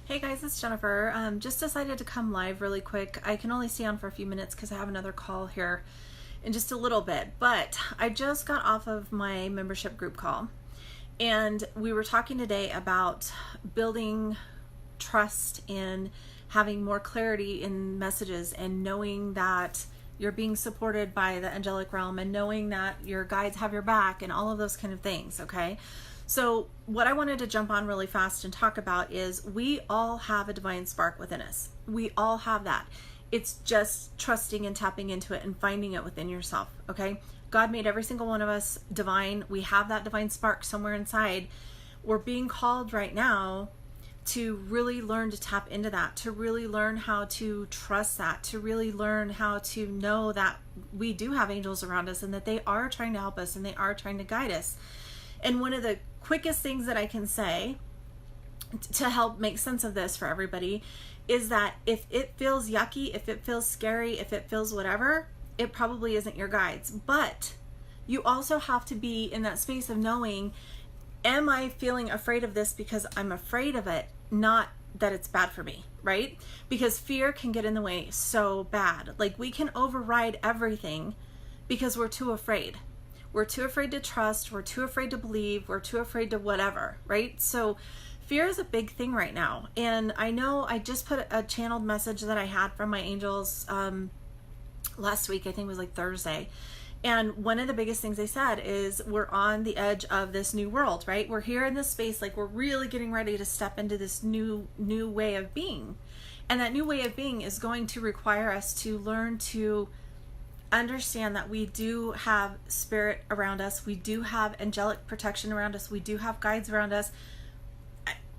Hey guys, it's Jennifer. Just decided to come live really quick. I can only stay on for a few minutes because I have another call here in just a little bit. But I just got off of my membership group call, and we were talking today about building trust and having more clarity in messages and knowing that you're being supported by the angelic realm and knowing that your guides have your back and all of those kind of things, okay? So what I wanted to jump on really fast and talk about is we all have a divine spark within us. We all have that. It's just trusting and tapping into it and finding it within yourself, okay? God made every single one of us divine. We have that divine spark somewhere inside. We're being called right now to really learn to tap into that, to really learn how to trust that, to really learn how to know that we do have angels around us and that they are trying to help us and they are trying to guide us. And one of the quickest things that I can say to help make sense of this for everybody is that if it feels yucky, if it feels scary, if it feels whatever, it probably isn't your guides. But you also have to be in that space of knowing, am I feeling afraid of this because I'm afraid of it, not that it's bad for me, right? Because fear can get in the way so bad. Like, we can override everything because we're too afraid. We're too afraid to trust, we're too afraid to believe, we're too afraid to whatever, right? So fear is a big thing right now. And I know I just put a channeled message that I had from my angels last week, I think it was like Thursday. And one of the biggest things they said is we're on the edge of this new world, right? We're here in this space, like we're really getting ready to step into this new way of being. And that new way of being is going to require us to learn to understand that we do have spirit around us, we do have angelic protection around us, we do have guides around us.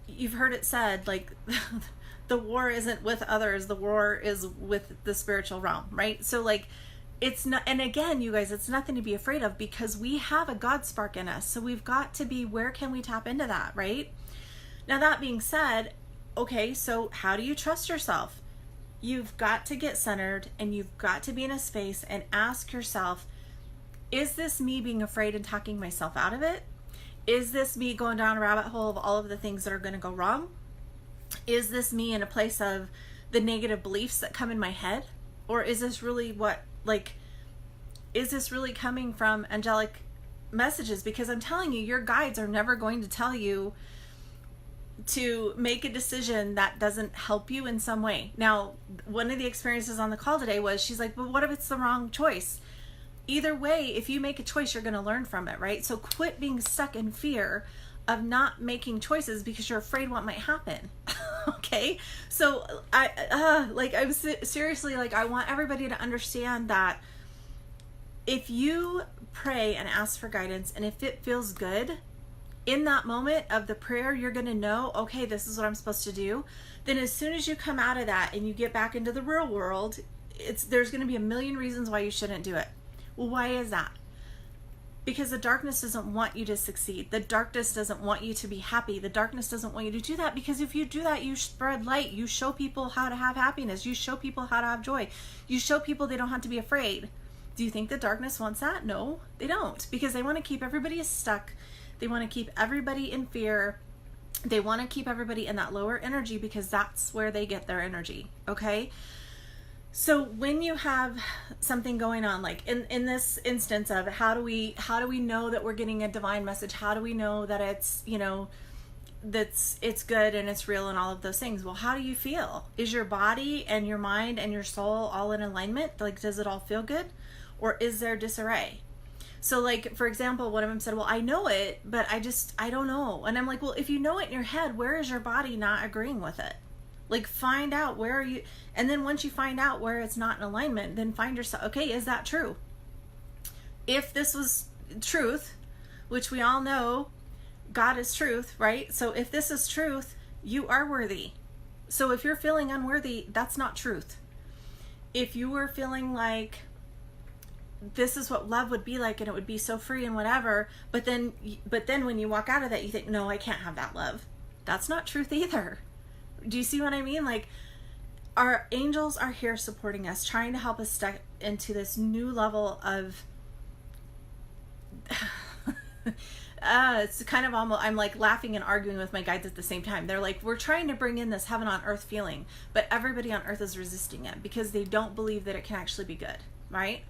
You've heard it said, like, the war isn't with others, the war is with the spiritual realm, right? So like, it's not, and again, you guys, it's nothing to be afraid of because we have a God spark in us. So we've got to be, where can we tap into that, right? Now that being said, okay, so how do you trust yourself? You've got to get centered and you've got to be in a space and ask yourself, is this me being afraid and talking myself out of it? Is this me going down a rabbit hole of all of the things that are going to go wrong? Is this me in a place of the negative beliefs that come in my head? Or is this really is this really coming from angelic messages? Because I'm telling you, your guides are never going to tell you to make a decision that doesn't help you in some way. Now, one of the experiences on the call today was, she's like, but what if it's the wrong choice? Either way, if you make a choice, you're going to learn from it, right? So quit being stuck in fear of not making choices because you're afraid what might happen. Okay? So I'm seriously, like, I want everybody to understand that if you pray and ask for guidance, and if it feels good, in that moment of the prayer, you're going to know, okay, this is what I'm supposed to do. Then as soon as you come out of that and you get back into the real world, there's going to be a million reasons why you shouldn't do it. Well, why is that? Because the darkness doesn't want you to succeed. The darkness doesn't want you to be happy. The darkness doesn't want you to do that, because if you do that, you spread light. You show people how to have happiness. You show people how to have joy. You show people they don't have to be afraid. Do you think the darkness wants that? No, they don't, because they want to keep everybody stuck. They want to keep everybody in fear. They want to keep everybody in that lower energy because that's where they get their energy, okay? So when you have something going on, like in this instance of how do we know that we're getting a divine message? How do we know that it's, it's good and it's real and all of those things? Well, how do you feel? Is your body and your mind and your soul all in alignment? Like, does it all feel good? Or is there disarray? So like, for example, one of them said, well, I know it, but I don't know. And I'm like, well, if you know it in your head, where is your body not agreeing with it? Like, find out where are you, and then once you find out where it's not in alignment, then find yourself, okay, is that true? If this was truth, which we all know God is truth, right? So if this is truth, you are worthy. So if you're feeling unworthy, that's not truth. If you were feeling like this is what love would be like and it would be so free and whatever, but then when you walk out of that, you think, no, I can't have that love. That's not truth either. Do you see what I mean? Like, our angels are here supporting us, trying to help us step into this new level of It's kind of almost, I'm like laughing and arguing with my guides at the same time. They're like, we're trying to bring in this heaven on earth feeling, but everybody on earth is resisting it because they don't believe that it can actually be good, right?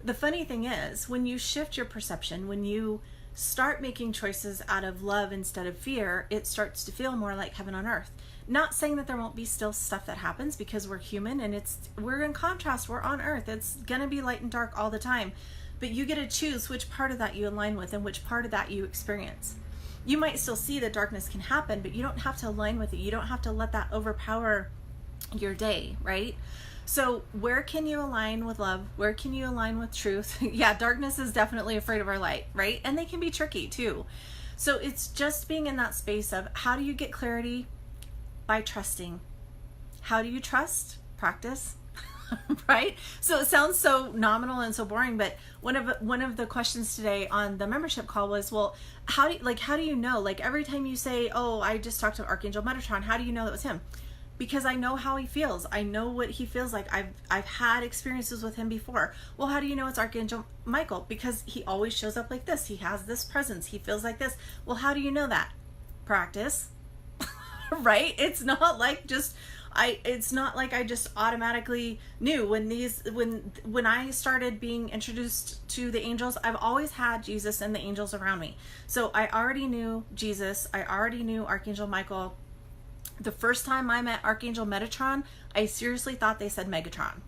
The funny thing is, when you shift your perception, when you start making choices out of love instead of fear, it starts to feel more like heaven on earth. Not saying that there won't be still stuff that happens, because we're human and we're in contrast, we're on earth. It's gonna be light and dark all the time. But you get to choose which part of that you align with and which part of that you experience. You might still see that darkness can happen, but you don't have to align with it. You don't have to let that overpower your day, right? So where can you align with love? Where can you align with truth? Yeah, darkness is definitely afraid of our light, right? And they can be tricky too. So it's just being in that space of, how do you get clarity? By trusting. How do you trust? Practice. Right? So it sounds so nominal and so boring, but one of the questions today on the membership call was, well, how do you know? Like, every time you say, oh, I just talked to Archangel Metatron, how do you know that was him? Because I know how he feels. I know what he feels like. I've had experiences with him before. Well, how do you know it's Archangel Michael? Because he always shows up like this. He has this presence. He feels like this. Well, how do you know that? Practice. Right? It's not like it's not like I just automatically knew. When I started being introduced to the angels, I've always had Jesus and the angels around me. So I already knew Jesus. I already knew Archangel Michael. The first time I met Archangel Metatron, I seriously thought they said Megatron,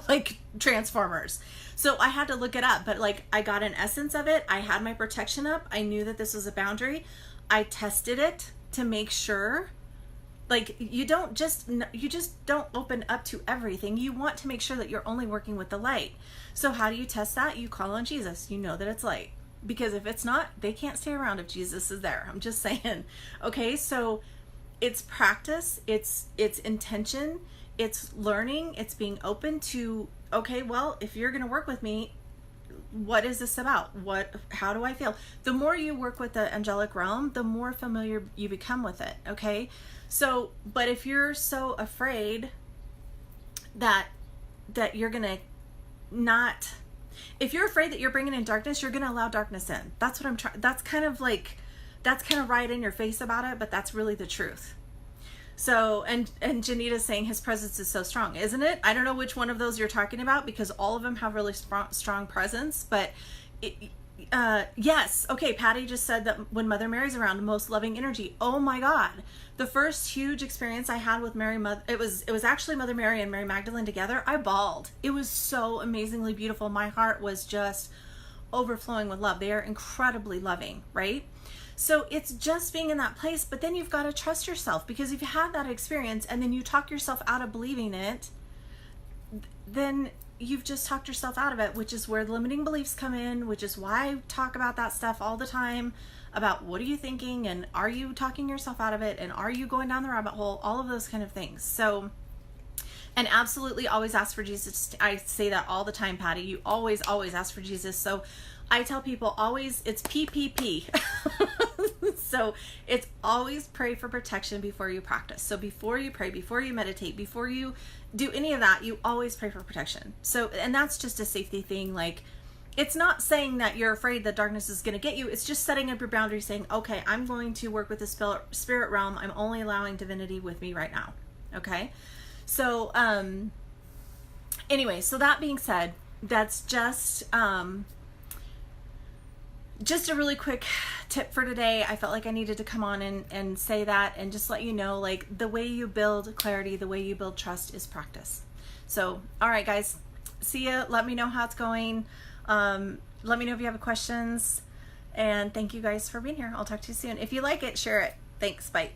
like Transformers. So I had to look it up, but like, I got an essence of it. I had my protection up. I knew that this was a boundary. I tested it to make sure. Like, you just don't open up to everything. You want to make sure that you're only working with the light. So how do you test that? You call on Jesus. You know that it's light, because if it's not, they can't stay around if Jesus is there. I'm just saying. Okay, so it's practice, it's intention, it's learning, it's being open to, okay, well, if you're going to work with me, what is this about? How do I feel? The more you work with the angelic realm, the more familiar you become with it. Okay. So, but if you're so afraid that you're going to not, if you're afraid that you're bringing in darkness, you're going to allow darkness in. That's what I'm trying. That's kind of right in your face about it, but that's really the truth. So, and Janita's saying his presence is so strong, isn't it? I don't know which one of those you're talking about, because all of them have really strong presence, but yes. Okay. Patty just said that when Mother Mary's around, most loving energy. Oh my God. The first huge experience I had with it was actually Mother Mary and Mary Magdalene together. I bawled. It was so amazingly beautiful. My heart was just overflowing with love. They are incredibly loving, right? So it's just being in that place, but then you've got to trust yourself, because if you have that experience and then you talk yourself out of believing it, then you've just talked yourself out of it, which is where the limiting beliefs come in, which is why I talk about that stuff all the time, about what are you thinking, and are you talking yourself out of it, and are you going down the rabbit hole, all of those kind of things. So, and absolutely always ask for Jesus. I say that all the time, Patty. You always ask for Jesus. So I tell people always, it's PPP. So it's always pray for protection before you practice. So before you pray, before you meditate, before you do any of that, you always pray for protection. So, and that's just a safety thing. Like, it's not saying that you're afraid that darkness is going to get you. It's just setting up your boundaries, saying, okay, I'm going to work with the spirit realm. I'm only allowing divinity with me right now. Okay. So, anyway, so that being said, that's just a really quick tip for today. I felt like I needed to come on and say that, and just let you know, like, the way you build clarity, the way you build trust is practice. So, all right, guys, see ya. Let me know how it's going. Let me know if you have questions, and thank you guys for being here. I'll talk to you soon. If you like it, share it. Thanks. Bye.